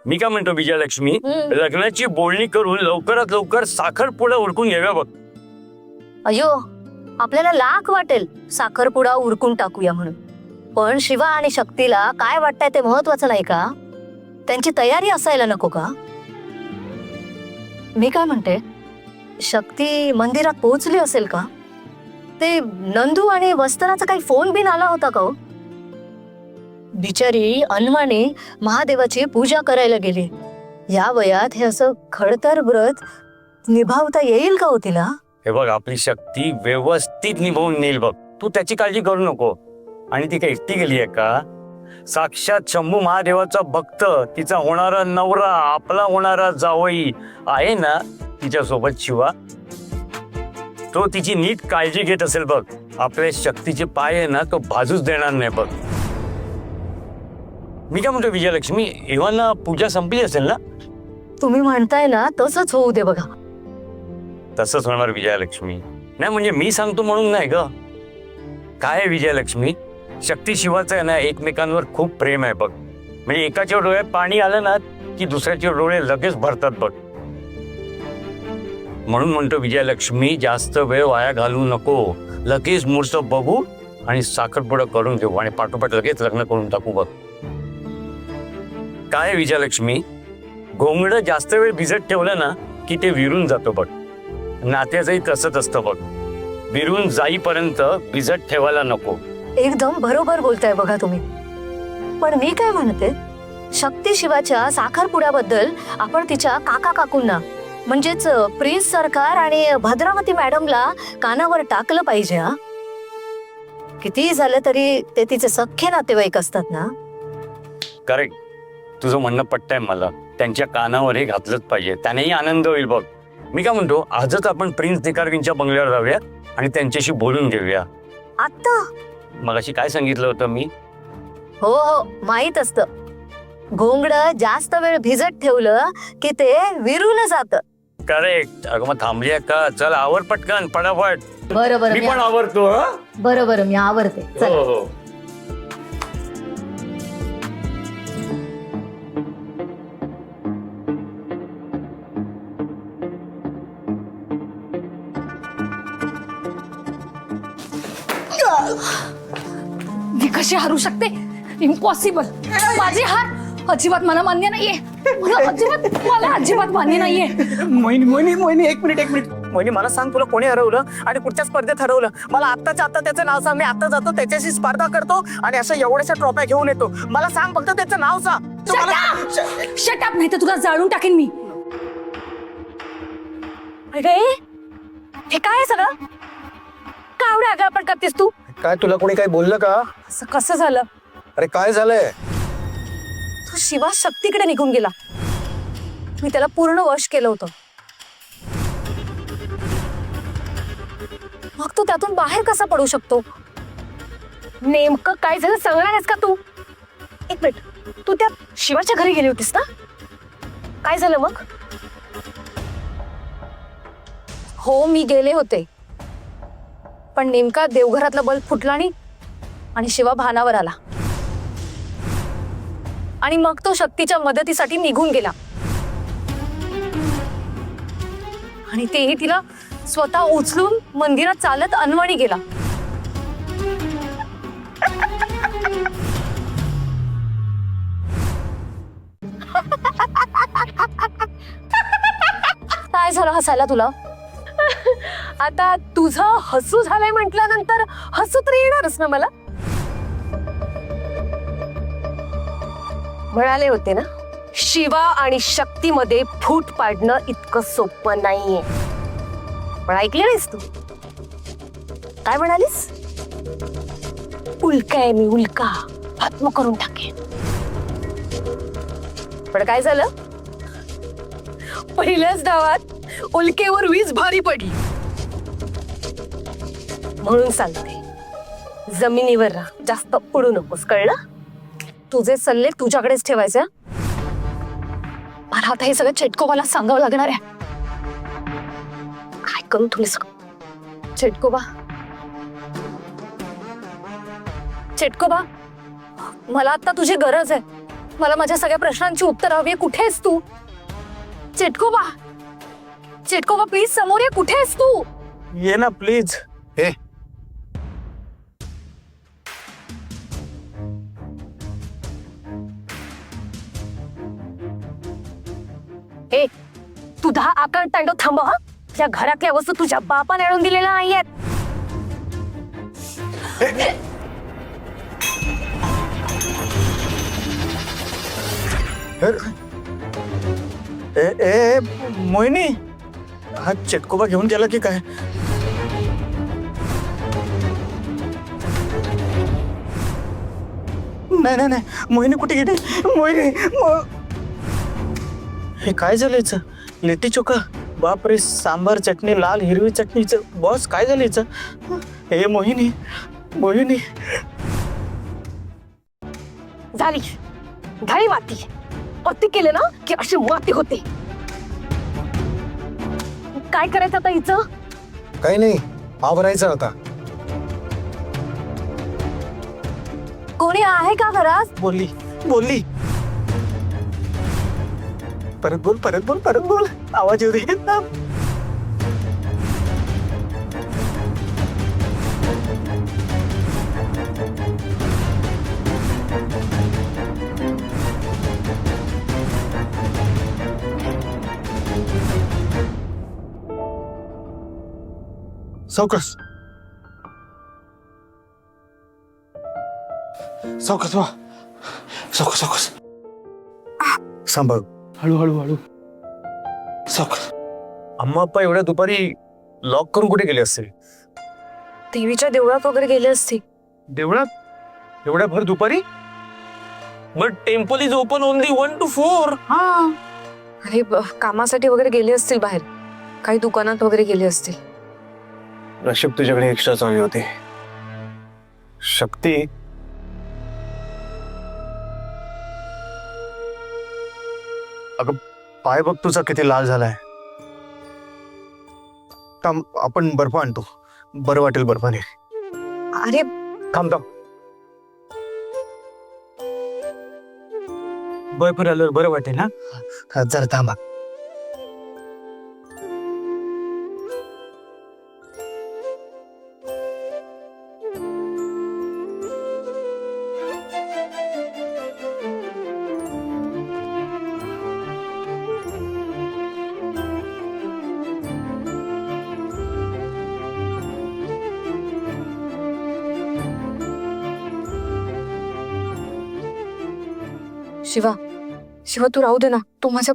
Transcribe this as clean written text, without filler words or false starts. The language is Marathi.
मी काय म्हणतो विजयलक्ष्मी, लग्नाची बोलणी करून लवकरात लवकर साखरपुडा उरकून घेऊया बघ. अयो, आपल्याला लाख वाटेल साखरपुडा उरकून टाकूया म्हणून, पण शिवा आणि शक्तीला काय वाटतंय ते महत्वाचं नाही का? त्यांची तयारी असायला नको का? मी काय म्हणते, शक्ती मंदिरात पोहोचली असेल का? ते नंदू आणि वस्त्राचा काही फोन बिन आला होता का? बिचारी अनवाने महादेवाची पूजा करायला गेली. या वयात हे असं खडतर व्रत निभावता येईल का हो तिला? हे बघ, आपली शक्ती व्यवस्थित निभावून नेईल बघ, तू त्याची काळजी करू नको. आणि ती काय एकटी गेली आहे का? साक्षात शंभू महादेवाचा भक्त, तिचा होणारा नवरा, आपला होणारा जावई आहे ना तिच्या सोबत शिवा. तो तिची नीट काळजी घेत असेल बघ. आपल्या शक्तीचे पाय आहे ना तो भाजूच देणार नाही बघ. मी काय म्हणतो विजयलक्ष्मी, एव्हाना पूजा संपली असेल ना? तुम्ही म्हणताय ना तसंच होऊ दे बघा. तसंच होणार विजयलक्ष्मी. नाही म्हणजे मी सांगतो म्हणून नाही ग. काय आहे विजयलक्ष्मी, शक्ती शिवाचं आहे ना एकमेकांवर खूप प्रेम आहे बघ. म्हणजे एकाच्या डोळ्यात पाणी आलं ना की दुसऱ्याचे डोळे लगेच भरतात बघ. म्हणून म्हणतो विजयलक्ष्मी, जास्त वेळ वाया घालवू नको. लगेच मुहूर्त बघू आणि साखरपुडा करून घेऊ आणि पाठोपाठ लगेच लग्न करून टाकू बघ. काय विजयलक्ष्मी, घोंगडं जास्त वेळ भिजत ठेवलं ना की ते विरून जातो बघ. नात्याचंही तसंच असतं बघ. विरून जाईपर्यंत भिजत ठेवायला नको. एकदम बरोबर बोलताय बघा तुम्ही. पण मी काय म्हणते, शक्ती शिवाच्या साखरपुड्याबद्दल आपण तिच्या काका काकूंना म्हणजेच प्रिन्स सरकार आणि भद्रावती मॅडमला कानावर टाकलं पाहिजे. हा, किती झालं तरी ते तिचे सख्खे नातेवाईक असतात ना. करेक्ट, तुझं म्हणणं पटतंय मला. त्यांच्या कानावर हे घातलंच पाहिजे, त्यानेही आनंद होईल बघ. मी काय म्हणतो, आजच आपण प्रिन्स निकारवींच्या बंगल्यावर जाऊया आणि त्यांच्याशी बोलून घेऊया. आता मगाशी काय सांगितलं होतं मी? हो हो, माहित असतं. घोंगडं जास्त वेळ भिजत ठेवलं की ते विरून जात. करेक्ट. अगं मग थांबली का? चल आवर पटकन पटापट. बरोबर, मी पण आवरतो. बरोबर, मी आवरते. हो हो. मी कशी हरू शकते? इम्पॉसिबल. माझे हार अजिबात मला मान्य नाहीये. मला अजिबात मान्य नाहीये. मोहिनी एक मिनिट. मोहिनी, मला सांग, तुला कोणी हरवलं आणि कुठच्या स्पर्धेत हरवलं? मला आत्ताच्या आत्ता त्याचं नाव सांग. मी आता जातो, त्याच्याशी स्पर्धा करतो आणि अशा एवढ्याशा ट्रॉफ्या घेऊन येतो. मला सांग फक्त त्याचं नाव सांग. शट अप, नाही तर तुला जाळून टाकेन मी. अरे हे काय सगळं? का एवढं आगाऊपणा करतेस तू? काय तुला कोणी काही बोललं का? असं कसं झालं? अरे काय झालंय? तो शिवा शक्तीकडे निघून गेला. मी त्याला पूर्ण वश केलं होतं. मग तो त्यातून बाहेर कसा पडू शकतो? नेमकं काय झालं सांगणार आहेस का तू? एक मिनिट, तू त्या शिवाच्या घरी गेली होतीस ना? काय झालं मग? हो, मी गेले होते, पण नेमका देवघरातला बल्ब फुटला आणि शिवा भानावर आला आणि मग तो शक्तीच्या मदतीसाठी निघून गेला आणि तेही तिला स्वतः उचलून मंदिरात चालत अनवाणी गेला. काय झालं हसायला तुला? आता तुझं हसू झालंय म्हटल्यानंतर हसू तर येणारच ना मला. म्हणाले होते ना, शिवा आणि शक्तीमध्ये फूट पाडणं इतकं सोपं नाहीये. पण ऐकले नाहीस तू? काय म्हणालीस? उल्का आहे मी, उल्का भस्म करून टाकेन. पण काय झालं? पहिल्याच डावात उल्केवर वीज भारी पडली. म्हणून सांगते, जमिनीवर राहा, जास्त उडू नकोस, कळलं? तुझे सल्ले तुझ्याकडेच ठेवायचे. मला आता हे सगळं चेटकोबाला सांगावं लागणार आहे. काय करू तुम्ही सगळं? चेटकोबा, चेटकोबा, मला आता तुझी गरज आहे. मला माझ्या सगळ्या प्रश्नांची उत्तर हवी आहे. कुठे आहेस तू? चेटकोबा, चेटकोबा प्लीज समोर ये. कुठे आहेस तू? ये ना प्लीज. हे हे तू 10 आकड तांडव थांबव हा. या घरातल्या वस्तू तुझ्या बापाने आणून दिलेल्या नाहीयेत. ए ए मोहिनी, हा चेटकोबा घेऊन गेला की काय? नाही नाही नाही, मोहिनी कुठे गेली? मोहिनी हे काय झालं याचं? लिट्टी चोखा, बापरे, सांबार चटणी, लाल हिरवी चटणीचं. बॉस काय झालं याचं? हे मोहिनी, मोहिनी. झाली झाली माती. अति केले ना की अशी माती होते. काय करायचं आता हिचं? काही नाही, आवरायचं आता. कोणी आहे का घरात? बोलली बोलली. परत बोल, परत बोल, परत बोल. आवाज येऊ दे. सावकाश सावकाश वा, सावकाश सावकाश. सांभाळ. हळूहळू हळू. सावकाश. अम्मा अप्पा एवढ्या दुपारी लॉक करून कुठे गेले असतील? देवीच्या देवळात वगैरे गेले असते. देवळात एवढ्या भर दुपारी? But temple is open only 1 to 4. आणि कामासाठी वगैरे गेले असतील बाहेर. काही दुकानात वगैरे गेले असतील. नशीब तुझ्याकडे एक्स्ट्रा चालू होते. शक्ती, अगं पाय बघ तुझा किती लाल झालाय. थांब, आपण बर्फ आणतो, बरं वाटेल बर्फाने. अरे थांब थांब. बर्फ आल्यावर बरं वाटेल. हा हा, जरा थांबा. शिवा, शिवा तू राहू दे ना. तू माझ्या